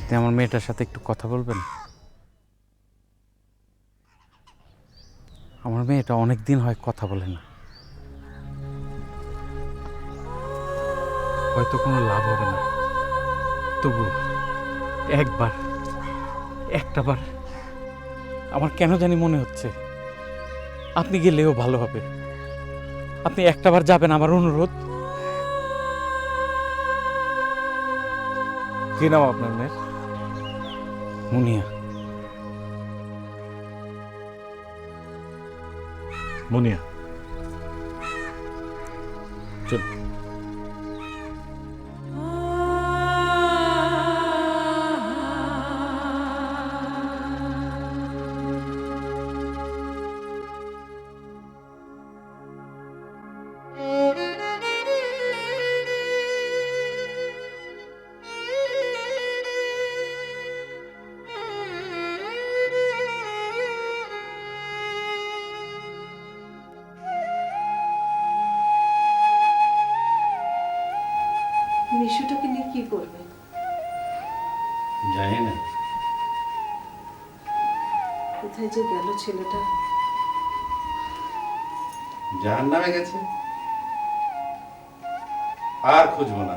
আপনি আমার মেয়েটার সাথে একটু কথা বলবেন? আমার মেয়েটা অনেক দিন হয় কথা বলে না। হয়তো কোনো লাভ হবে না, তবু একটাবার আমার কেন জানি মনে হচ্ছে আপনি গেলেও ভালো হবে। আপনি একটাবার যাবেন, আমার অনুরোধ। কি নাম আপনার মেয়ের? মুনিয়া। মুনিয়া, চল। মিশুটাকে নিয়ে কি করবে? জানি না। কোথায় যে গেল ছেলেটা? জাহান নামে গেছে, আর খুঁজবো না।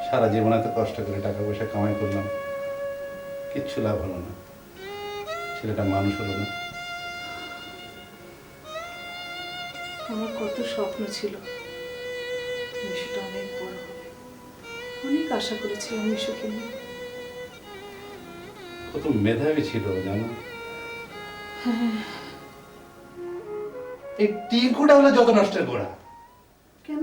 সারা জীবন এত কষ্ট করে টাকা পয়সা কামাই করলাম, কিচ্ছু লাভ হলো না। ছেলেটা মানুষ হলো না। আমার কত স্বপ্ন ছিল মিশুটা অনেক বড় হবে, অনেক আশা করেছিলাম মিশুকে নিয়ে। কত মেধাবী ছিল জানো। এই টিঙ্কুটা হলো যত নষ্টের গোড়া। কেন?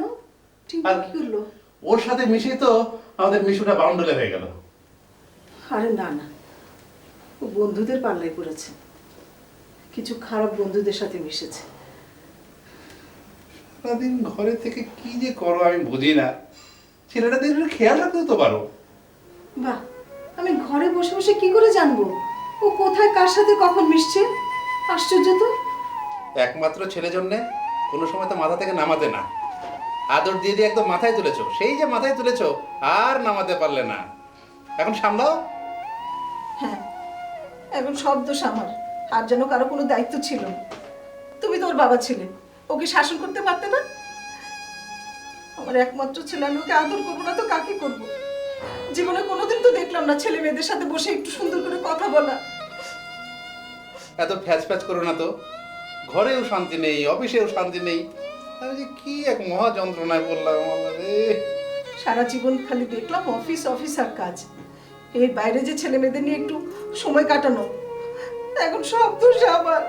টিঙ্কু আর- কি করলো? ওর সাথে মিশে তো আমাদের মিশুটা বাউন্ডলে হয়ে গেল। আরে না না, ও বন্ধুদের পাল্লায় পড়েছে, কিছু খারাপ বন্ধুদের সাথে মিশেছে। সারাদিন ঘরে থেকে কি যে করো আমি বুঝি না। ছেলেটা দেখলে খেয়াল রাখতে তো পারো। বাহ, আমি ঘরে বসে বসে কি করে জানবো ও কোথায় কার সাথে কখন মিশছে? আশ্চর্য তো। একমাত্র ছেলে জন্যে কোনো সময় তো মাথা থেকে নামাতে না। আদর দিয়ে দিয়ে একদম মাথায় তুলেছো, সেই যে মাথায় তুলেছো আর নামাতে পারলে না। এখন সামলাও। হ্যাঁ, এখন সব দোষ আমার, আর যেন কারো কোনো দায়িত্ব ছিল না। তুমি তো ওর বাবা ছিলে, ওকে শাসন করতে পারতে না? আমার একমাত্র ছেলে, আমি ওকে আদর করবো না তো কাকে করবো? জীবনে কোনোদিন তো দেখলাম না ছেলে মেয়েদের সাথে বসে একটু সুন্দর করে কথা বলা। এত ফ্যাচ ফ্যাচ করো না তো। ঘরেও শান্তি নেই, অফিসেও শান্তি নেই। আমি যে কি এক মহা যন্ত্রণায় বললাম আল্লাহ রে। সারা জীবন খালি দেখলাম অফিস অফিস আর কাজ, এর বাইরে যে ছেলে মেয়েদের নিয়ে একটু সময় কাটানো, এখন সব দোষ আমার।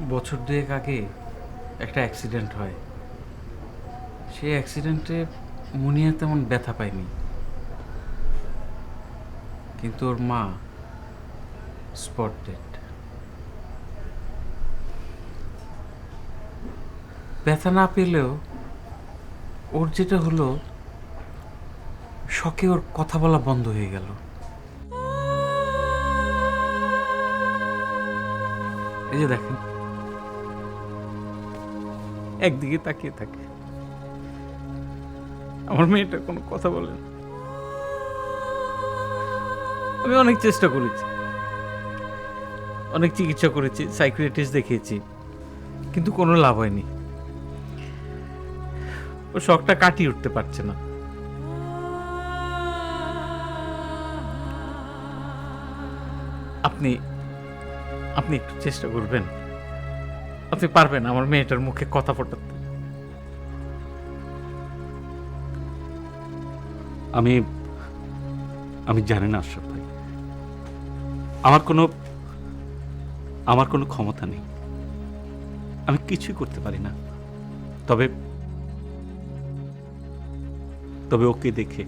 বছর দুয়েক আগে একটা অ্যাক্সিডেন্ট হয়। সেই অ্যাক্সিডেন্টে মুনিয়া তেমন ব্যথা পায়নি, কিন্তু ওর মা স্পট ডেড। ব্যথা না পেলেও ওর যেটা হলো, শখে ওর কথা বলা বন্ধ হয়ে গেল। এই যে দেখেন, একদিকে তাকিয়ে থাকে। আমার মেয়েটা কোনো কথা বলে না। আমি অনেক চেষ্টা করেছি, অনেক চিকিৎসা করেছি, সাইকিয়াট্রিস্ট দেখিয়েছি, কিন্তু কোনো লাভ হয়নি। ও শখটা কাটিয়ে উঠতে পারছে না। আপনি আপনি একটু চেষ্টা করবেন, আপনি পারবেন আমার মেয়েটার মুখে কথা ফোটাতে। আমি আমি জানি না আশরাফ ভাই, আমার কোনো ক্ষমতা নেই, আমি কিছুই করতে পারি না। তবে তবে ওকে দেখে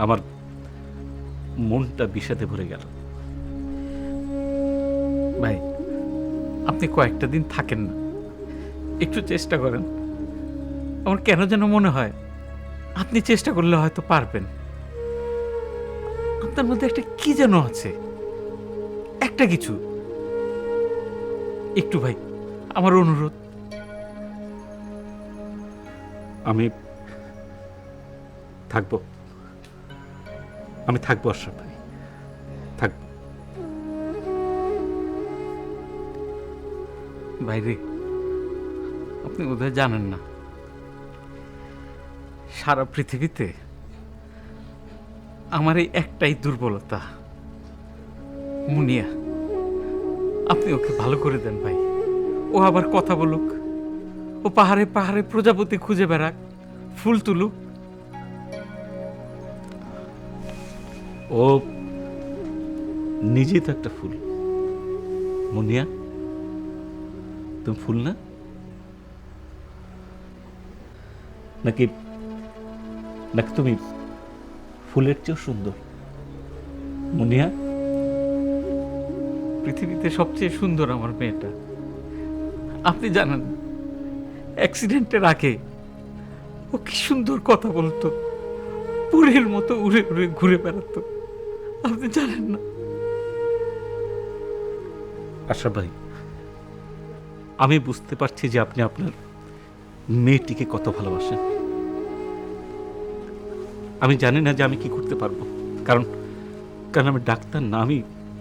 আমার মনটা বিষাদে ভরে গেল। ভাই, আপনি কয়েকটা দিন থাকেন না, একটু চেষ্টা করেন। আমার কেন যেন মনে হয় আপনি চেষ্টা করলে হয়তো পারবেন। আপনার মধ্যে একটা কি যেন আছে, একটা কিছু। একটু ভাই, আমার অনুরোধ। আমি থাকবো, আমি থাকবো আশরাফ ভাই, থাকবো। বাইরে আপনি বোধহয় জানেন না, সারা পৃথিবীতে আমার এই একটাই দুর্বলতা, মুনিয়া। আপনি ওকে ভালো করে দেন ভাই। ও আবার কথা বলুক, ও পাহাড়ে পাহাড়ে প্রজাপতি খুঁজে বেড়াক, ফুল তুলুক। ও নিজেই তো একটা ফুল। মুনিয়া, তুমি ফুল না? নাকি নাকি তুমি ফুলের চেয়েও সুন্দর? মুনিয়া, পৃথিবীতে সবচেয়ে সুন্দর আমার মেয়েটা। আপনি জানেন, অ্যাক্সিডেন্টের আগে ও কি সুন্দর কথা বলতো, পুরের মতো উড়ে উড়ে ঘুরে বেড়াতো। আপনি জানেন না। আশরাফ ভাই, আমি বুঝতে পারছি যে আপনি আপনার মেয়েটিকে কত ভালোবাসেন। আমি জানি না যে আমি কি করতে পারবো, কারণ কারণ আমি ডাক্তার না,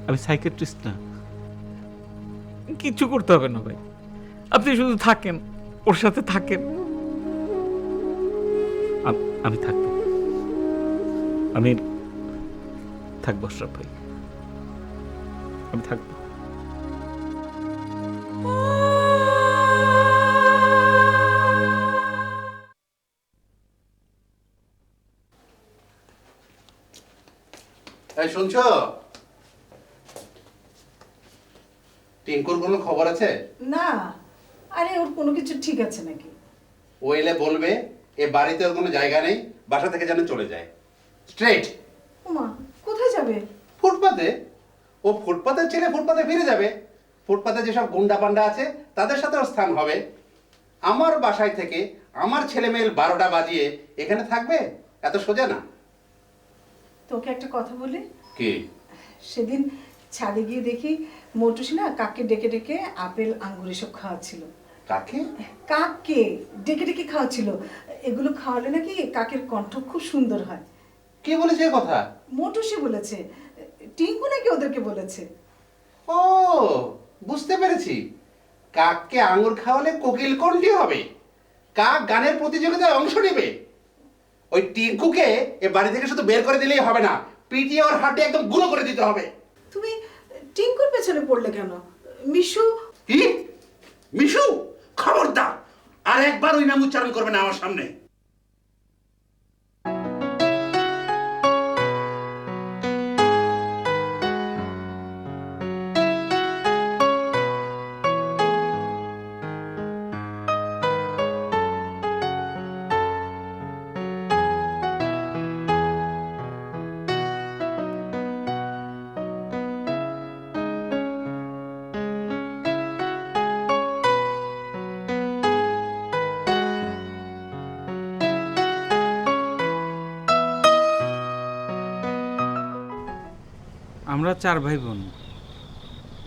আমি সাইকিয়াট্রিস্ট না। কিচ্ছু করতে হবে না ভাই, আপনি শুধু থাকেন, ওর সাথে থাকেন। আমি থাকবো, আমি থাকবো আশরাফ ভাই, আমি থাকবো। এই শুনছো, টিঙ্কুর কোনো খবর আছে? না, আরে ওর কোনো কিছু ঠিক আছে নাকি? ও এলে বলবে এ বাড়িতে ওর কোনো জায়গা নেই, বাসা থেকে যেন চলে যায় স্ট্রেট। ওমা, কোথায় যাবে? ফুটপাতে। ও ফুটপাতের ছেলে ফুটপাতে ফিরে যাবে। ফুটপাতে যেসব গুন্ডা পান্ডা আছে তাদের সাথে ওর স্থান হবে। আমার বাসায় থেকে আমার ছেলে মেয়ে 12টা বাজিয়ে এখানে থাকবে? এত সোজা না। তোকে একটা কথা বলি। কি? সেদিন ছাদে গিয়ে দেখি মোটুসি না কাককে ডেকে ডেকে আপেল আঙ্গুর এসব খাওয়াচ্ছিল। কাকে? কাককে ডেকে ডেকে খাওয়াচ্ছিল। এগুলো খাওয়ালে নাকি কাকের কণ্ঠ খুব সুন্দর হয়। কে বলেছে এ কথা? মোটুসি বলেছে, টিঙ্কু নাকি ওদেরকে বলেছে। ও, বুঝতে পেরেছি। কাককে আঙ্গুর খাওয়ালে কোকিল কণ্ঠী হবে, কাক গানের প্রতিযোগিতায় অংশ নেবে। ওই টিঙ্কুকে এ বাড়ি থেকে শুধু বের করে দিলেই হবে না, পিটিয়ে ওর হাতে একদম গুঁড়ো করে দিতে হবে। তুমি টিঙ্কুর পেছনে পড়লে কেন? মিশু। কি? মিশু? খবরদার আর একবার ওই নাম উচ্চারণ করবে না আমার সামনে। আমরা 4 ভাই বোন।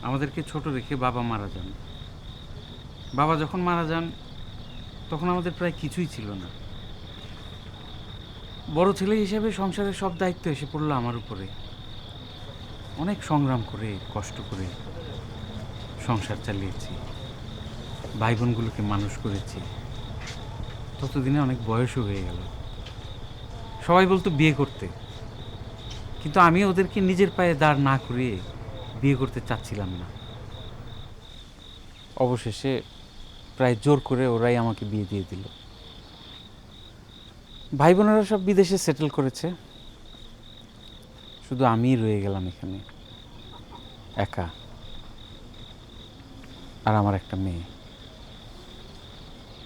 আমাদেরকে ছোট রেখে বাবা মারা যান। বাবা যখন মারা যান তখন আমাদের প্রায় কিছুই ছিল না। বড় ছেলে হিসেবে সংসারের সব দায়িত্ব এসে পড়লো আমার উপরে। অনেক সংগ্রাম করে কষ্ট করে সংসার চালিয়েছি, ভাই বোনগুলোকে মানুষ করেছি। ততদিনে অনেক বয়সও হয়ে গেল। সবাই বলতো বিয়ে করতে, কিন্তু আমি ওদেরকে নিজের পায়ে দাঁড় না করিয়ে বিয়ে করতে চাচ্ছিলাম না। অবশেষে প্রায় জোর করে ওরাই আমাকে বিয়ে দিয়ে দিল। ভাই বোনেরা সব বিদেশে সেটেল করেছে, শুধু আমিই রয়ে গেলাম এখানে একা, আর আমার একটা মেয়ে।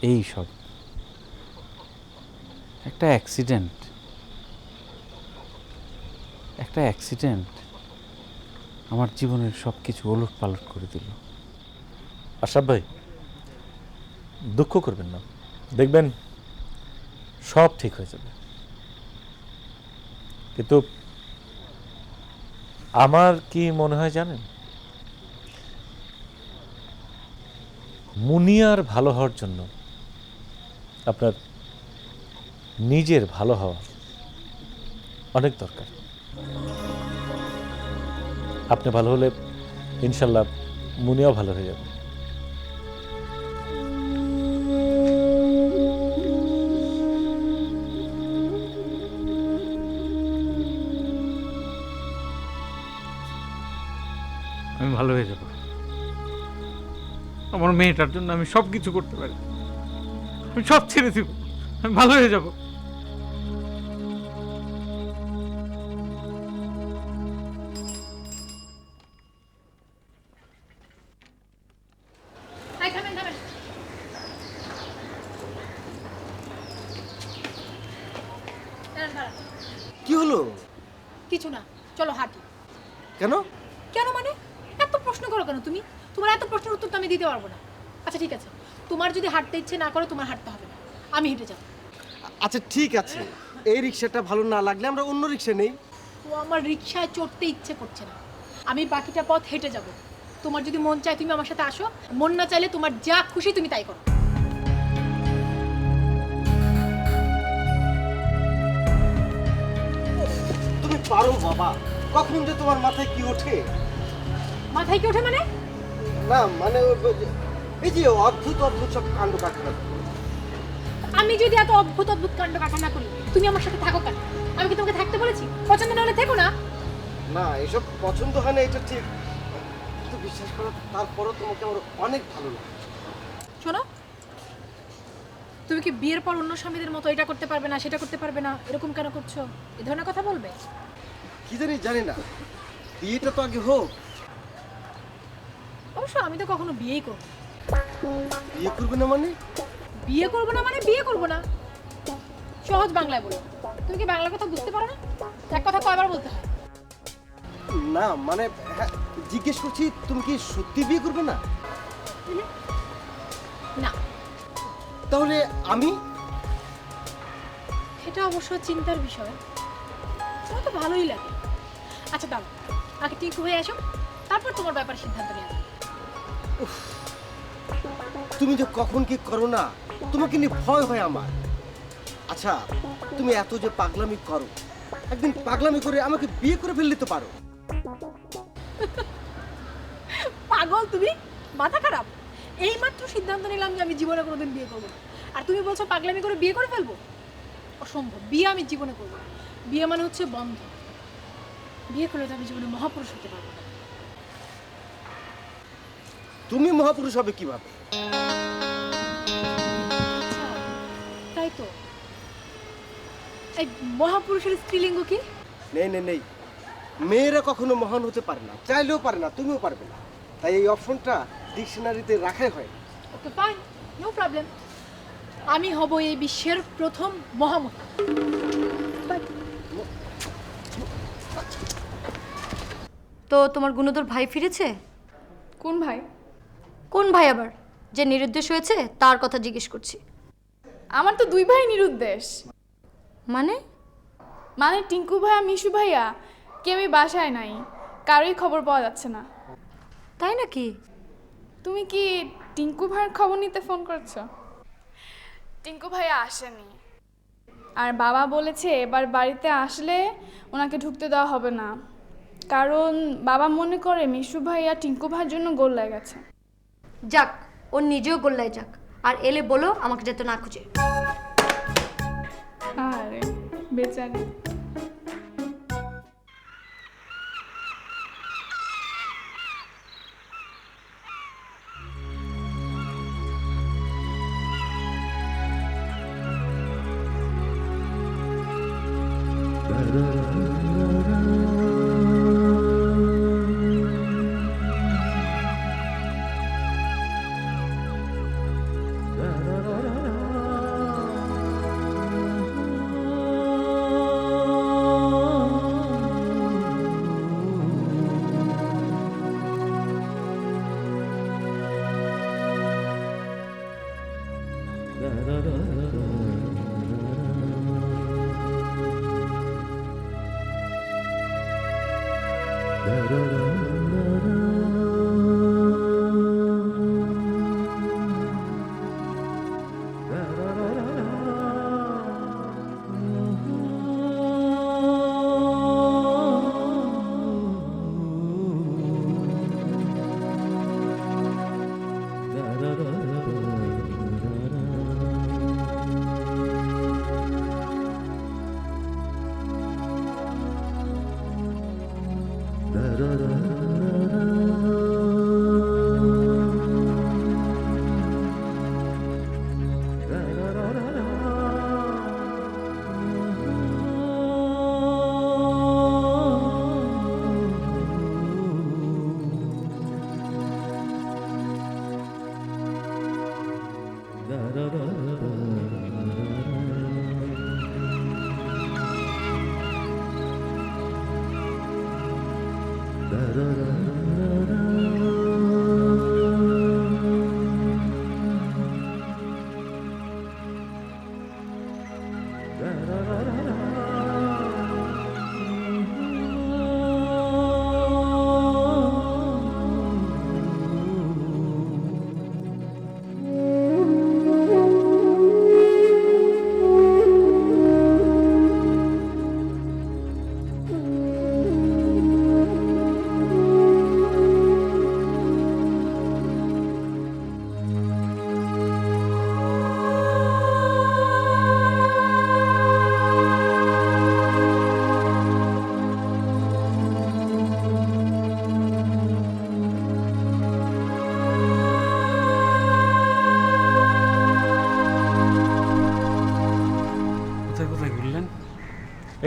এই সব একটা অ্যাক্সিডেন্ট আমার জীবনের সব কিছু ওলট পালট করে দিল। আশরাফ ভাই, দুঃখ করবেন না, দেখবেন সব ঠিক হয়ে যাবে। কিন্তু আমার কি মনে হয় জানেন, মুনিয়ার ভালো হওয়ার জন্য আপনার নিজের ভালো হওয়া অনেক দরকার। আপনি ভালো হলে ইনশাল্লাহ মুনিয়াও ভালো হয়ে যাবে। আমি ভালো হয়ে যাব। আমার মেয়েটার জন্য আমি সব কিছু করতে পারি। আমি সব ছেড়ে দিব, আমি ভালো হয়ে যাব। কি হলো? কিছু না, চলো হাঁটি। কেন? কেন মানে এত প্রশ্ন করো কেন তুমি? তোমার এত প্রশ্নের উত্তর তো আমি দিতে পারবো না। আচ্ছা ঠিক আছে, তোমার যদি হাঁটতে ইচ্ছে না করে তোমার হাঁটতে হবে না, আমি হেঁটে যাবো। আচ্ছা ঠিক আছে, এই রিক্সাটা ভালো না লাগলে আমরা অন্য রিক্সা নেই। ও আমার রিকশায় চড়তে ইচ্ছে করছে না, আমি বাকিটা পথ হেঁটে যাব। তোমার যদি মন চায় তুমি আমার সাথে আসো, মন না চাইলে তোমার যা খুশি তুমি তাই করো। তুমি পারো বাবা, কখন যে তোমার মাথায় কি ওঠে। মাথায় কি ওঠে মানে? না মানে এই যে অদ্ভুত অদ্ভুত সব কাণ্ড কারখানা। আমি যদি এত অদ্ভুত অদ্ভুত কাণ্ড কাটা না করি, তুমি আমার সাথে থাকো কেন? আমি কি তোমাকে থাকতে বলেছি? পছন্দ না হলে থেকো না। না এসব পছন্দ হয় না, এটা ঠিক, কিন্তু বিশ্বাস করো তারপরও তোমাকে আমার অনেক ভালো লাগে। শোনো, তুমি কি বিয়ের পর অন্য স্বামীদের মতো এটা করতে পারবে না, সেটা করতে পারবে না, এরকম কেন করছো? এই ধরনের কথা বলবে? কি জানি না, বিয়েটা তো আগে হোক। অবশ্য আমি তো কখনো বিয়েই করব না। বিয়ে করবে না মানে? বিয়ে করব না মানে বিয়ে করব না, সহজ বাংলায় বলো। তুমি কি বাংলা কথা বুঝতে পারো না? এক কথা কয়বার বলতে হয়? না মানে হ্যাঁ, জিজ্ঞেস করছি তুমি কি সত্যি বিয়ে করবে না? না। তাহলে আমি? এটা অবশ্য চিন্তার বিষয়। তোমার তো ভালোই লাগে। আচ্ছা দাও, আগে ঠিক হয়ে আসো, তারপর তোমার ব্যাপারে সিদ্ধান্ত নেওয়া যাবে। তুমি যে কখন কি করো না, তোমাকে নিয়ে ভয় হয় আমার। আচ্ছা তুমি এত যে পাগলামি করো, একদিন পাগলামি করে আমাকে বিয়ে করে ফেললে তো পারো। পাগল তুমি, মাথা খারাপ। এইমাত্র সিদ্ধান্ত নিলাম যে আমি জীবনে কোনোদিন বিয়ে করবো না, আর তুমি বলছো পাগলামি করে বিয়ে করে ফেলবো? অসম্ভব, বিয়ে আমি জীবনে করবো না। বিয়ে মানে হচ্ছে বন্ধ, বিয়ে করলে তো আমি জীবনে মহাপুরুষ হতে পারবো না। তুমি মহাপুরুষ হবে কিভাবে? আচ্ছা, তাই তো। এই মহাপুরুষের স্ত্রীলিঙ্গ কি? নেই, মেয়েরা কখনো মহান হতে পারে না, চাইলেও পারে না, তুমিও পারবে না। তাই এই অপশনটা ডিকশনারিতে রাখাই হয়। Okay fine, no problem. আমি হব এই বিশ্বের প্রথম মহামহিম। তো তোমার গুণধর ভাই ফিরেছে? কোন ভাই? কোন ভাই আবার? যে নিরুদ্দেশ হয়েছে তার কথা জিজ্ঞেস করছি। আমার তো দুই ভাই নিরুদ্দেশ। মানে? মানে টিঙ্কু ভাইয়া মিশু ভাইয়া কেউই বাসায় নাই, কারোই খবর পাওয়া যাচ্ছে না। তাই নাকি? তুমি কি টিঙ্কু ভাইয়ের খবর নিতে ফোন করছো? টিঙ্কু ভাইয়া আসেনি, আর বাবা বলেছে এবার বাড়িতে আসলে ওনাকে ঢুকতে দেওয়া হবে না, কারণ বাবা মনে করে মিশু ভাইয়া টিঙ্কু ভাইয়ের জন্য গোল্লায় গেছে। যাক, ও নিজেও গোল্লায় যাক, আর এলে বলো আমাকে যাতে না খুঁজে। আরে বেচারি।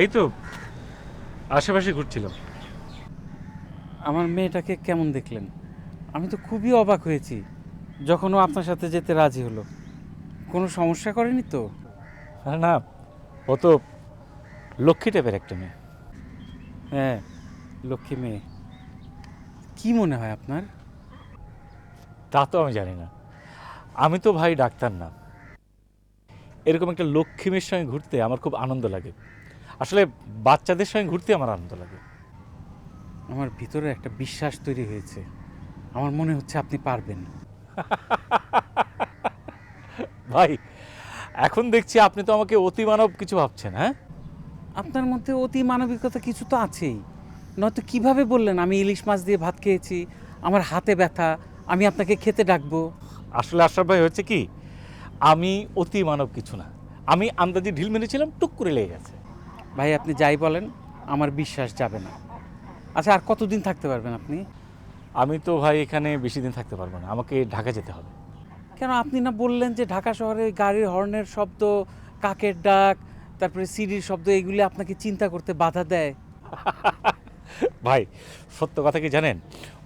এই তো আশেপাশে ঘুরছিলাম। আমার মেয়েটাকে কেমন দেখলেন? আমি তো খুবই অবাক হয়েছি যখন ও আপনার সাথে যেতে রাজি হলো। কোনো সমস্যা করেনি তো? না, ও তো লক্ষ্মী টাইপের একটা মেয়ে। হ্যাঁ, লক্ষ্মী মেয়ে। কি মনে হয় আপনার? তা তো আমি জানি না, আমি তো ভাই ডাক্তার না। এরকম একটা লক্ষ্মী মেয়ের সঙ্গে ঘুরতে আমার খুব আনন্দ লাগে। আসলে বাচ্চাদের সঙ্গে ঘুরতে আমার আনন্দ লাগে। আমার ভিতরে একটা বিশ্বাস তৈরি হয়েছে, আমার মনে হচ্ছে আপনি পারবেন। ভাই, এখন দেখছি আপনি তো আমাকে অতিমানব কিছু ভাবছেন। হ্যাঁ, আপনার মধ্যে অতি মানবিকতা কিছু তো আছেই, নয়তো কিভাবে বললেন আমি ইলিশ মাছ দিয়ে ভাত খেয়েছি, আমার হাতে ব্যথা, আমি আপনাকে খেতে ডাকবো? আসলে আশরাফ ভাই হচ্ছে কি, আমি অতি মানব কিছু না, আমি আন্দাজে ঢিল মেরেছিলাম, টুক করে লেগে গেছে। ভাই আপনি যাই বলেন আমার বিশ্বাস যাবে না। আচ্ছা, আর কতদিন থাকতে পারবেন আপনি? আমি তো ভাই এখানে বেশি দিন থাকতে পারবো না, আমাকে ঢাকা যেতে হবে। কেন? আপনি না বললেন যে ঢাকা শহরে গাড়ির হর্নের শব্দ, কাকের ডাক, তারপরে সিডির শব্দ, এগুলি আপনাকে চিন্তা করতে বাধা দেয়? ভাই সত্য কথা কি জানেন,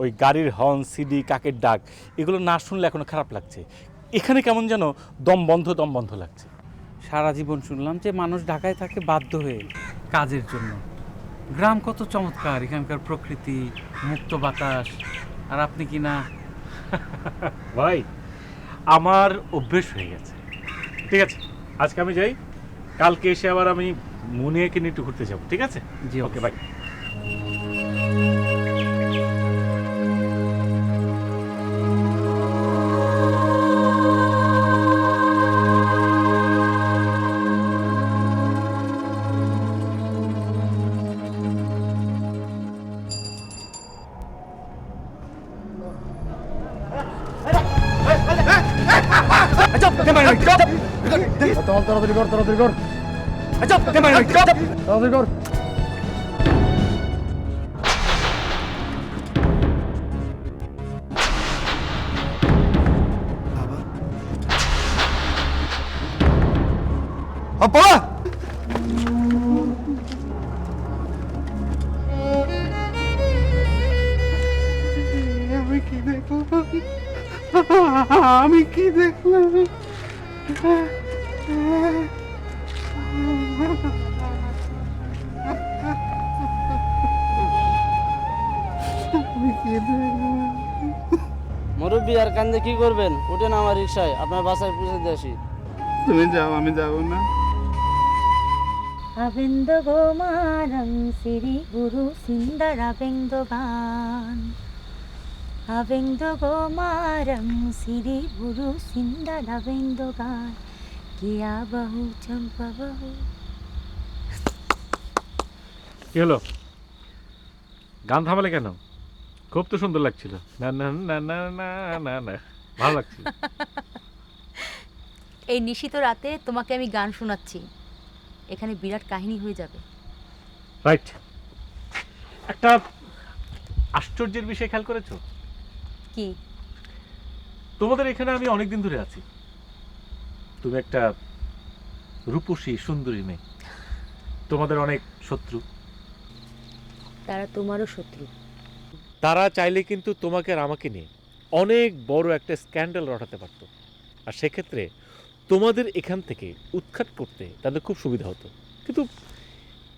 ওই গাড়ির হর্ন, সিডি, কাকের ডাক এগুলো না শুনলে এখনো খারাপ লাগছে। এখানে কেমন যেন দম বন্ধ লাগছে। সারা জীবন শুনলাম যে মানুষ ঢাকায় থাকে বাধ্য হয়ে, কাজের জন্য। গ্রাম কত চমৎকার, এখানকার প্রকৃতি, মুক্ত বাতাস, আর আপনি কি না? ভাই আমার অভ্যেস হয়ে গেছে। ঠিক আছে, আজকে আমি যাই, কালকে এসে আবার আমি মুনিয়াকে নিয়ে একটু ঘুরতে যাবো। ঠিক আছে? জি, ওকে, বাই। তাড়াতাড়ি কর তাড়াতাড়ি কর তাড়াতাড়ি কর। আপা আমি কি দেখলাম? মুরব্বী আর কান্দে কি করবেন? উঠেন আমার রিক্সায়, আপনার বাসায় পৌঁছে দিয়ে আসি। তুমি যাও, আমি যাবো না। అవింద గోమారం సిరి గురు సిందర బెందగాన్ అవింద గోమారం సిరి గురు సిందర బెందగాన్ কিয়া বহু চম্পা বহু। কি হলো, গান থামালে কেন? খুব তো সুন্দর লাগছিল। না না না না না না না, ভালো লাগছিল। এই নিশিত রাতে তোমাকে আমি গান শোনাচ্ছি, এখানে বিরাট কাহিনী হয়ে যাবে। রাইট। একটা আশ্চর্যের বিষয় খেয়াল করেছো? কি? তোমাদের এখানে আমি অনেকদিন ধরে আছি, তুমি একটা রূপসী সুন্দরী মেয়ে, তোমাদের অনেক শত্রু। তারা তোমারও শত্রু। তারা চাইলে কিন্তু তোমাকে আর আমাকে নিয়ে অনেক বড় একটা স্ক্যান্ডাল রটাতে পারতো, আর সেক্ষেত্রে তোমাদের এখান থেকে উৎখাত করতে তাদের খুব সুবিধা হতো। কিন্তু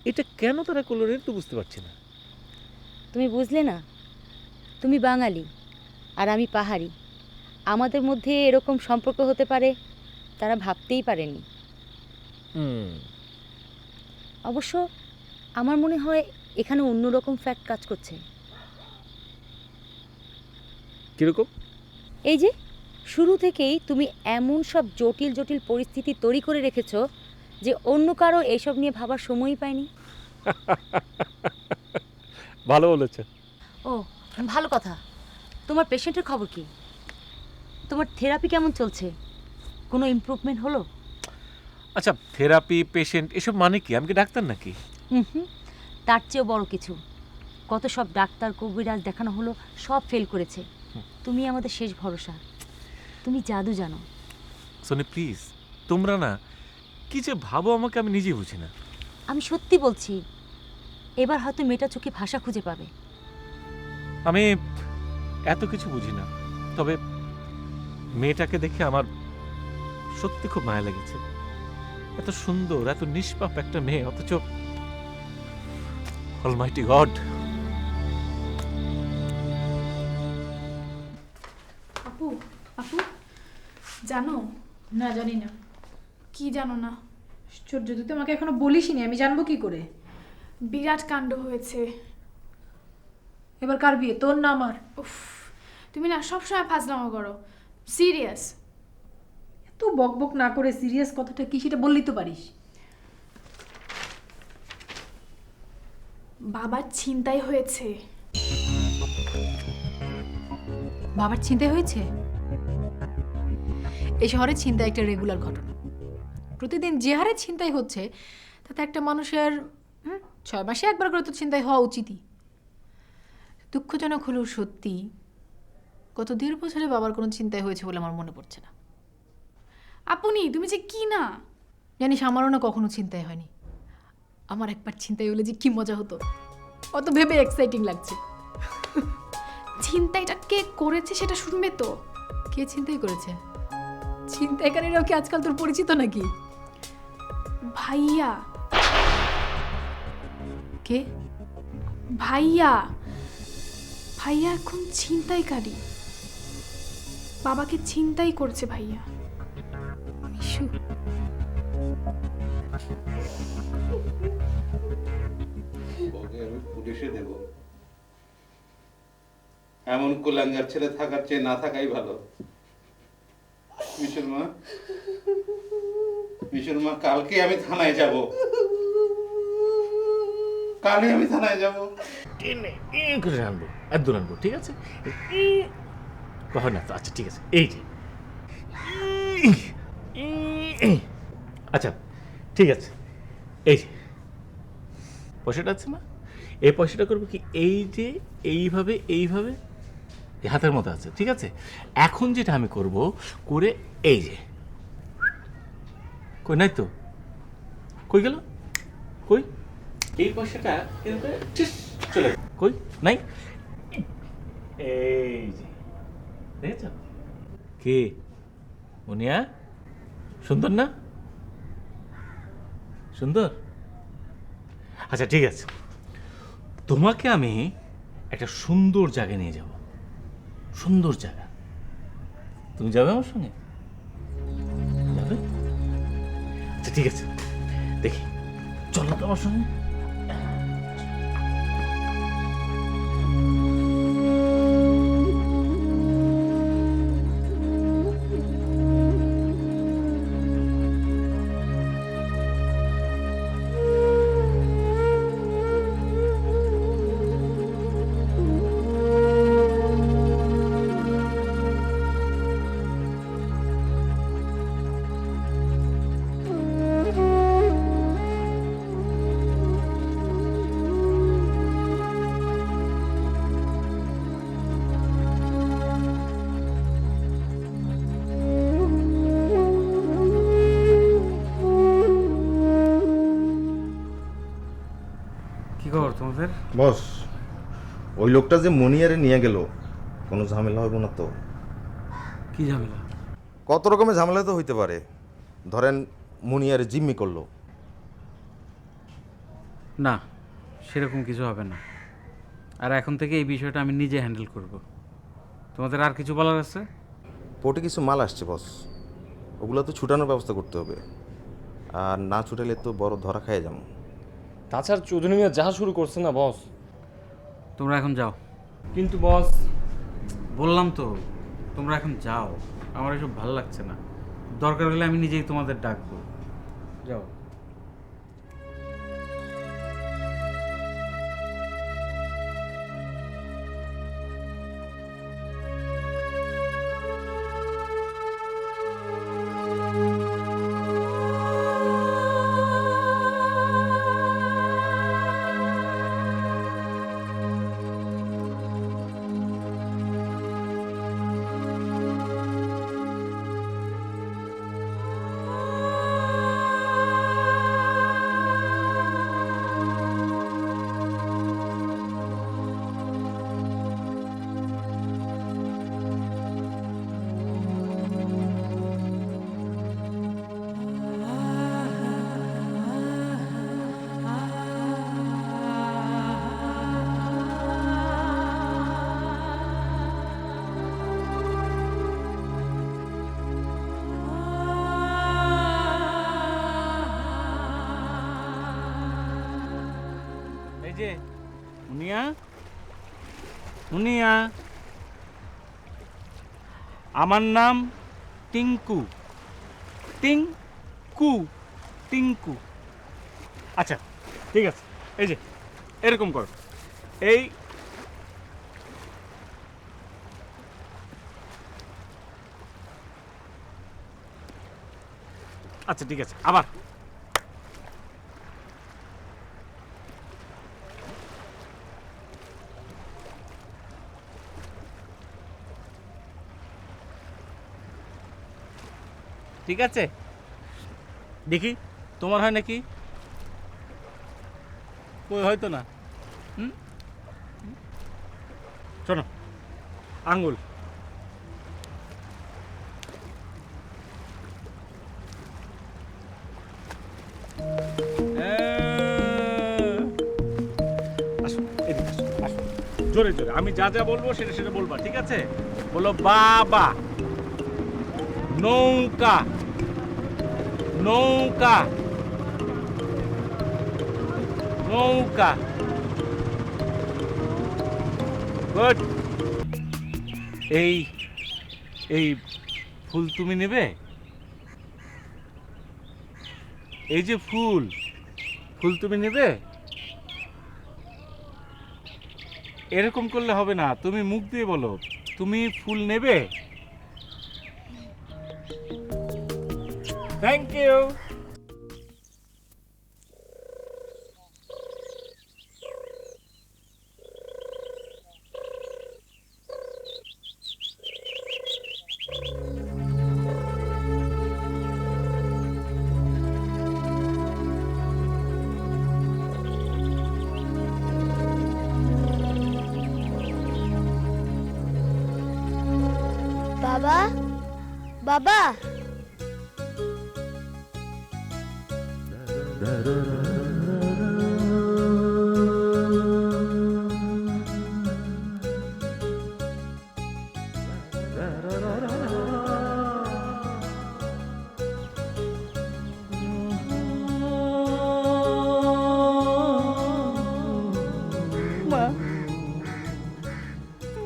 এটা কেন তারা করলো না তো বুঝতে পারছি না। তুমি বুঝলে না, তুমি বাঙালি আর আমি পাহাড়ি, আমাদের মধ্যে এরকম সম্পর্ক হতে পারে তারা ভাবতেই পারেনি। অবশ্য আমার মনে হয় এখানে অন্যরকম ফ্যাক্ট কাজ করছে। কিরকম? এই যে শুরু থেকেই তুমি এমন সব জটিল জটিল পরিস্থিতি তৈরি করে রেখেছো যে অন্য কারো এসব নিয়ে ভাবার সময়ই পায়নি। ভালো বলেছে। ও ভালো কথা। তোমার পেশেন্টের খবর কি? তোমার থেরাপি কেমন চলছে? কোনো ইমপ্রুভমেন্ট হলো? আচ্ছা, থেরাপি, পেশেন্ট এসব মানে কি? আমি কি ডাক্তার নাকি? হুম, তার চেয়েও বড় কিছু। কত সব ডাক্তার কবিরাজ দেখানো হলো, সব ফেল করেছে। তুমি আমাদের শেষ ভরসা। তুমি জাদু জানো। সোনি প্লিজ, তোমরা না কি যে ভাবো আমাকে আমি নিজেই বুঝি না। আমি সত্যি বলছি, এবার হয়তো মেয়েটা চোখে ভাষা খুঁজে পাবে। আমি এত কিছু বুঝি না, তবে মেয়েটাকে দেখে আমার সত্যি খুব মায়া লেগেছে। এত সুন্দর, এত নিষ্পাপ একটা মেয়ে, অথচ অলমাইটি গড। আপু, আপু জানো? না জানি না। কি জানো না? আশ্চর্য, তুই তো আমাকে এখনো বলিসনি, আমি জানবো কি করে? বিরাট কাণ্ড হয়েছে। এবার কার বিয়ে, তোর না আমার? উফ, তুমি না সবসময় ফাজলামো করো। সিরিয়াস। এত বকবক না করে সিরিয়াস কথাটা কি সেটা বললি তো পারিস। বাবার ছিনতাই হয়েছে। বাবার ছিনতাই হয়েছে? এই শহরে ছিনতাই একটা রেগুলার ঘটনা। প্রতিদিন যে হারে ছিনতাই হচ্ছে তাতে একটা মানুষের 6 মাসে একবার করে তো ছিনতাই হওয়া উচিতই। দুঃখজনক হলেও সত্যি, গত 1.5 বছরে বাবার কোনো ছিনতাই হয়েছে বলে আমার মনে পড়ছে না। আপনি তুমি যে কি না জানিস, আমারও না কখনো ছিনতাই হয়নি। আমার একবার ছিনতাই হলে যে কি মজা হতো, অত ভেবে এক্সাইটিং লাগছে। ছিনতাইটা কে করেছে সেটা শুনবে তো? কে ছিনতাই করেছে? ছিনতাইকারীরাও কি আজকাল তোর পরিচিত নাকি? ভাইয়া। কে? ভাইয়া। ভাইয়া এখন ছিনতাইকারী। বাবাকে ছিনতাই করছে ভাইয়া। মিশু, ওকে আমি পুলিশে দেব। এমন কুলাঙ্গার ছেলে থাকার চেয়ে না থাকাই ভালো। মিশুর মা, মিশুর মা, কালকে আমি থানায় যাব। কালই আমি থানায় যাব। টেনে করে আনবো, একদম আনবো, ঠিক আছে? কখন না তো? আচ্ছা ঠিক আছে, এই যে আচ্ছা ঠিক আছে, এই যে পয়সাটা আছে না, এই পয়সাটা করবো কি, এই যে এইভাবে এইভাবে এই হাতের মতো আছে, ঠিক আছে? এখন যেটা আমি করব, করে এই যে কই নাই তো, কই গেল, কই এই পয়সাটা এরকম করে টিস চলে গেল। কই নাই, এই যে দেখেছ কি মুনিয়া, সুন্দর না? সুন্দর। আচ্ছা ঠিক আছে, তোমাকে আমি একটা সুন্দর জায়গায় নিয়ে যাব, সুন্দর জায়গা। তুমি যাবে আমার সঙ্গে? যাবে? আচ্ছা ঠিক আছে, দেখি চলো তো আমার সঙ্গে। কি খবর তোমাদের? বস, ওই লোকটা যে মনিয়ারে নিয়ে গেল, কোনো ঝামেলা হবে না তো? কি ঝামেলা? কত রকমের ঝামেলা তো হইতে পারে। ধরেন মনিয়ারে জিম্মি করলো। না, সেরকম কিছু হবে না। আর এখন থেকে এই বিষয়টা আমি নিজে হ্যান্ডেল করব। তোমাদের আর কিছু বলার আছে? পোর্টে কিছু মাল আসছে বস, ওগুলো তো ছুটানোর ব্যবস্থা করতে হবে। আর না ছুটালে তো বড় ধরা খাইয়ে যাবো। তাছাড়া চৌধুরী মিয়া যা শুরু করছে না বস। তোমরা এখন যাও। কিন্তু বস, বললাম তো তোমরা এখন যাও, আমার এসব ভালো লাগছে না। দরকার হলে আমি নিজেই তোমাদের ডাকবো। যাও। এই যে মুনিয়া, মুনিয়া, আমার নাম টিঙ্কু। টিঙ্কু, টিঙ্কু। আচ্ছা ঠিক আছে, এই যে এরকম করো, এই আচ্ছা ঠিক আছে, আবার ঠিক আছে। দেখি তোমার হয় নাকি? কই হয়তো না। শোনো, আঙ্গুল আসো, এদিকে আসো, আসো। জোরে জোরে আমি যা যা বলবো সেটা সেটা বলবা, ঠিক আছে? বলো বাবা, নৌকা, নৌকা, নৌকা। গুড। এই এই ফুল তুমি নেবে? এই যে ফুল, ফুল তুমি নেবে? এরকম করলে হবে না, তুমি মুখ দিয়ে বলো তুমি ফুল নেবে। Thank you. বাবা, বাবা,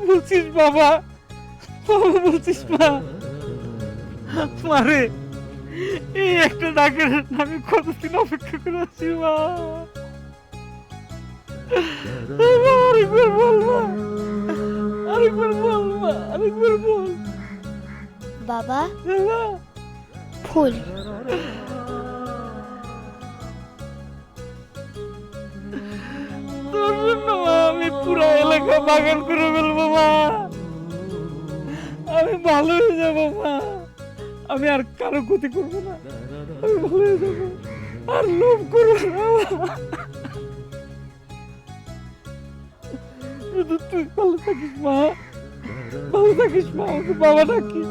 বলছিস বাবা, বাবা বলছিস মা? মারে, এই একটা ডাকের আমি কতদিন অপেক্ষা করে আছি মা। আরেকবার বল মা, আরেকবার বল মা, আরেকবার বল। বাবা, বাবা, ফুল। তোর জন্য মা আমি পুরা এলাকা বাগান করে ফেলবো মা। আমি ভালো হয়ে যাবো মা, আমি আর কারো ক্ষতি করবো না, আমি ভালো হয়ে যাবো, আর লোভ করবো না মা। শুধু তুই ভালো থাকিস মা, ভালো থাকিস মা। আমাকে বাবা ডাকি।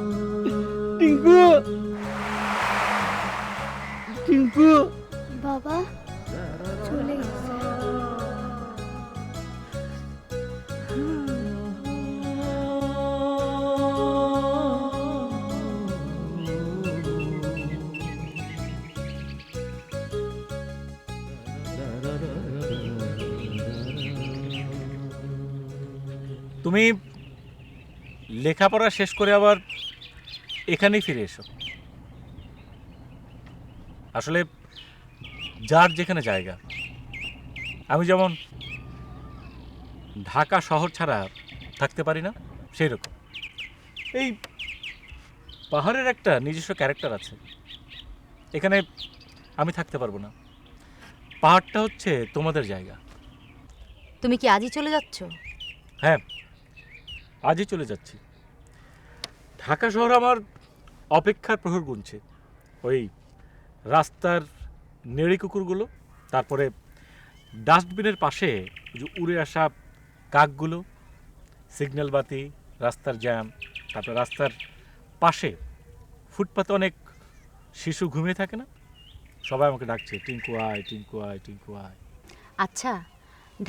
টিঙ্কু, টিঙ্কু। বাবা চলে গেছে। তুমি লেখাপড়া শেষ করে আবার এখানেই ফিরে এসো। আসলে যার যেখানে জায়গা, আমি যেমন ঢাকা শহর ছাড়া থাকতে পারি না, সেই রকম এই পাহাড়ের একটা নিজস্ব ক্যারেক্টার আছে, এখানে আমি থাকতে পারবো না। পাহাড়টা হচ্ছে তোমাদের জায়গা। তুমি কি আজই চলে যাচ্ছ? হ্যাঁ, আজই চলে যাচ্ছি। ঢাকা শহর আমার অপেক্ষার প্রহর গুনছে। ওই রাস্তার নেড়ি কুকুরগুলো, তারপরে ডাস্টবিনের পাশে ওই যে উড়ে আসা কাকগুলো, সিগন্যাল বাতি, রাস্তার জ্যাম, তারপরে রাস্তার পাশে ফুটপাতে অনেক শিশু ঘুমিয়ে থাকে না, সবাই আমাকে ডাকছে টিঙ্কু আয়, টিঙ্কু আয়, টিঙ্কু আয়। আচ্ছা,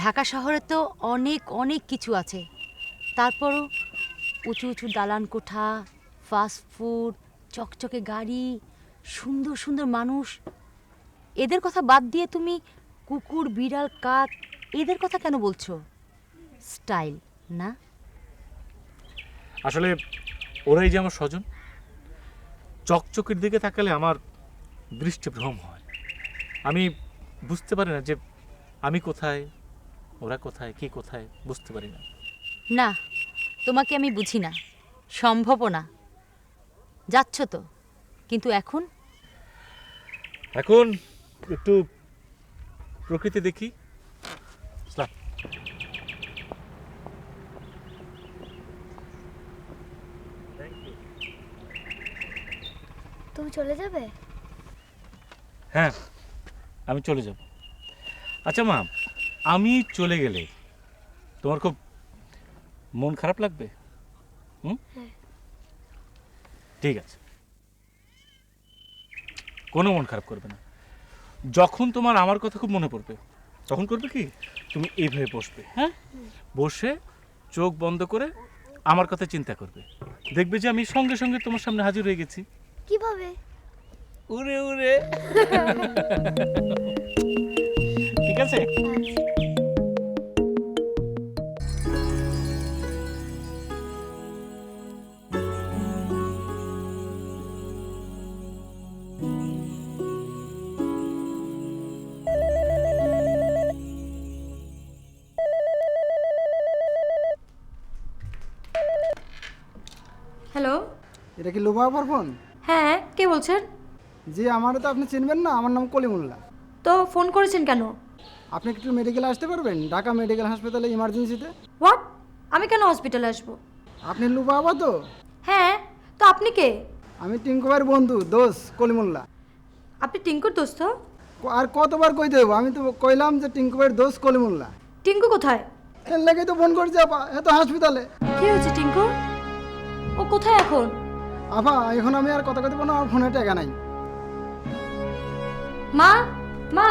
ঢাকা শহরে তো অনেক অনেক কিছু আছে, তারপরও উঁচু উঁচু দালান কোঠা, ফাস্ট ফুড, চকচকে গাড়ি, সুন্দর সুন্দর মানুষ, এদের কথা বাদ দিয়ে তুমি কুকুর, বিড়াল, কাক এদের কথা কেন বলছো? স্টাইল না? আসলে ওরাই যে আমার স্বজন। চকচকের দিকে তাকালে আমার দৃষ্টিভ্রম হয়, আমি বুঝতে পারি না যে আমি কোথায়, ওরা কোথায়, কি কোথায়, বুঝতে পারি না। না, তোমাকে আমি বুঝি না, সম্ভবও না। যাচ্ছ তো, কিন্তু এখন এখন একটু প্রকৃতি দেখি। আসলাম। তুমি চলে যাবে? হ্যাঁ, আমি চলে যাব। আচ্ছা মা, আমি চলে গেলে তোমার খুব মন খারাপ লাগবে? হ্যাঁ। ঠিক আছে, কোনো মন খারাপ করবে না। যখন তোমার আমার কথা খুব মনে পড়বে, তখন করবে কি, তুমি এইভাবে বসবে, হ্যাঁ, বসে চোখ বন্ধ করে আমার কথা চিন্তা করবে, দেখবে যে আমি সঙ্গে সঙ্গে তোমার সামনে হাজির হয়ে গেছি। কিভাবে? উড়ে উড়ে। ঠিক আছে? হ্যালো, এটা কি লোভা আবার ফোন? হ্যাঁ, কে বলছেন? জি আমারও তো আপনি চিনবেন না, আমার নাম কলিমুল্লাহ। তো ফোন করেছেন কেন? আপনি একটু মেডিকেলে আসতে পারবেন, ঢাকা মেডিকেল হাসপাতালে ইমার্জেন্সিতে? হোয়াট? আমি কেন হসপিটালে আসবো? আপনি লুবা আবা তো? হ্যাঁ, তো আপনি কে? আমি টিঙ্কু ভাইয়ের বন্ধু, দোস্ত কলিমুল্লাহ। আপনি টিঙ্কুর দোস্ত? আর কতবার কই দেবো, আমি তো কইলাম যে টিঙ্কু ভাইয়ের দোস্ত কলিমুল্লাহ। টিঙ্কু কোথায়? এর লেগে তো ফোন করছি আপা, এ তো হাসপাতালে। কি হয়েছে টিঙ্কু? ও কোথায় এখন? আপা এখন আমি আর কথা কথা বলবো না, আমার ফোনে টাকা নাই। মা, মা,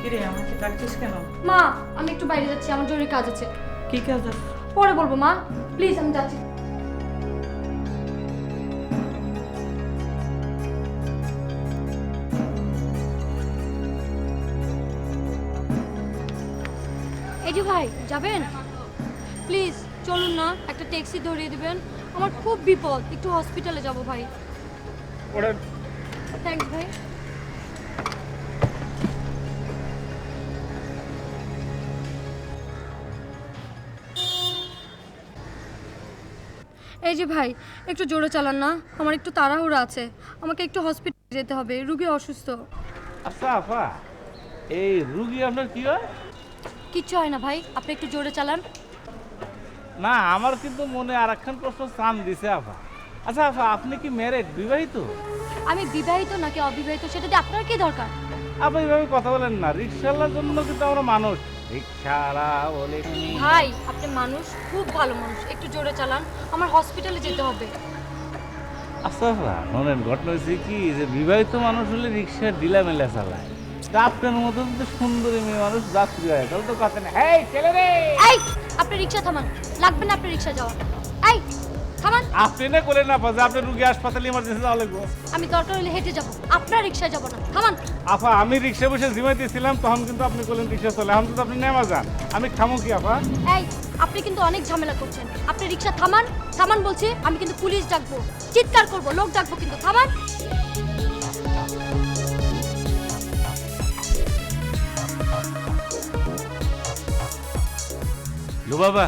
কিরে আমাকে ডাকছিস কেন? মা, আমি একটু বাইরে যাচ্ছি, আমার জরুরি কাজ আছে। কি কাজ আছে? পরে বলবো মা, প্লিজ আমি যাচ্ছি। এই যে ভাই, যাবেন? প্লিজ চলুন না, একটা ট্যাক্সি ধরিয়ে দিবেন, আমার খুব বিপদ, একটু হসপিটালে যাব ভাই। থ্যাঙ্কস ভাই। এই যে ভাই, একটু জোরে চালান না, আমার একটু তাড়াহুড়ো আছে, আমাকে একটু হসপিটালে যেতে হবে, রুগী অসুস্থ। আচ্ছা আপা, এই রুগী আপনার কি হয়? কিচ্ছু হয় না ভাই, আপনি একটু জোরে চালান। না, আমার কিন্তু মনে আর একখান প্রশ্ন স্থান দিছে আপা। আচ্ছা আপা, আপনি কি ম্যারেড, বিবাহিত? আমি বিবাহিত নাকি অবিবাহিত সেটা দিয়ে আপনার কি দরকার? আপনি এইভাবে কথা বলেন না, রিক্সাওয়ালার জন্য কিন্তু আমরা মানুষ। রিক্সাওয়ালা বলে ভাই, আপনি মানুষ, খুব ভালো মানুষ, একটু জোরে চালান, আমার হসপিটালে যেতে হবে। আচ্ছা আপা, শোনেন, ঘটনা হয়েছে কি যে বিবাহিত মানুষ হলে রিক্সা ডিলা মেলা চালায়, আপনার মতো যদি সুন্দরী মেয়ে মানুষ যাত্রী হয় তাহলে তো কথা নেই। এই ছেলে রে, এই আপনি রিক্সা থামান, লাগবে না আপনার রিক্সা যাওয়া। এই থামান। আপনি না বলেন না যে আপনার রুগী হাসপাতালে ইমার্জেন্সি যাওয়া লাগবে। আমি দরকার হলে হেঁটে যাব, আপনার রিক্সায় যাব না, থামান। আপা, আমি রিক্সা বসে জিমাইতেছিলাম তখন কিন্তু আপনি বললেন রিক্সা চলে, এখন তো আপনি নেমা যান, আমি খামো কি আপা? এই আপনি কিন্তু অনেক ঝামেলা করছেন, আপনি রিক্সা থামান, থামান বলছি, আমি কিন্তু পুলিশ ডাকবো, চিৎকার করব, লোক ডাকবো, কিন্তু থামান। লো বাবা,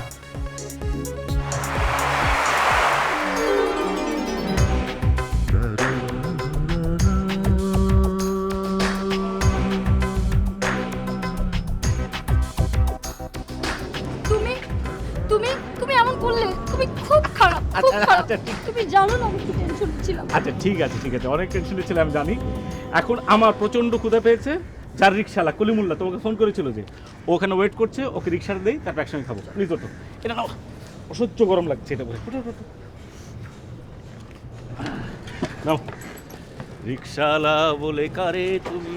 তুমি তুমি তুমি এমন করলে, তুমি খুব খারাপ, খুব খারাপ। তুমি জানো না আমি কি টেনশন ছিলাম। আচ্ছা ঠিক আছে ঠিক আছে, অনেক টেনশনে ছিলাম আমি জানি। এখন আমার প্রচন্ড ক্ষুধা পেয়েছে, যার রিক্সাওয়ালা কলিমুল্লাহ তোমাকে ফোন করেছিল যে ওখানে ওয়েট করছে, ওকে রিক্সাটা দেই, তারপর একসঙ্গে খাবো। প্লিজ ওঠো, এটা নাও, অসহ্য গরম লাগছে এটা বলে। ওঠো ওঠো নাও। রিক্সাওয়ালা বলে কারে তুমি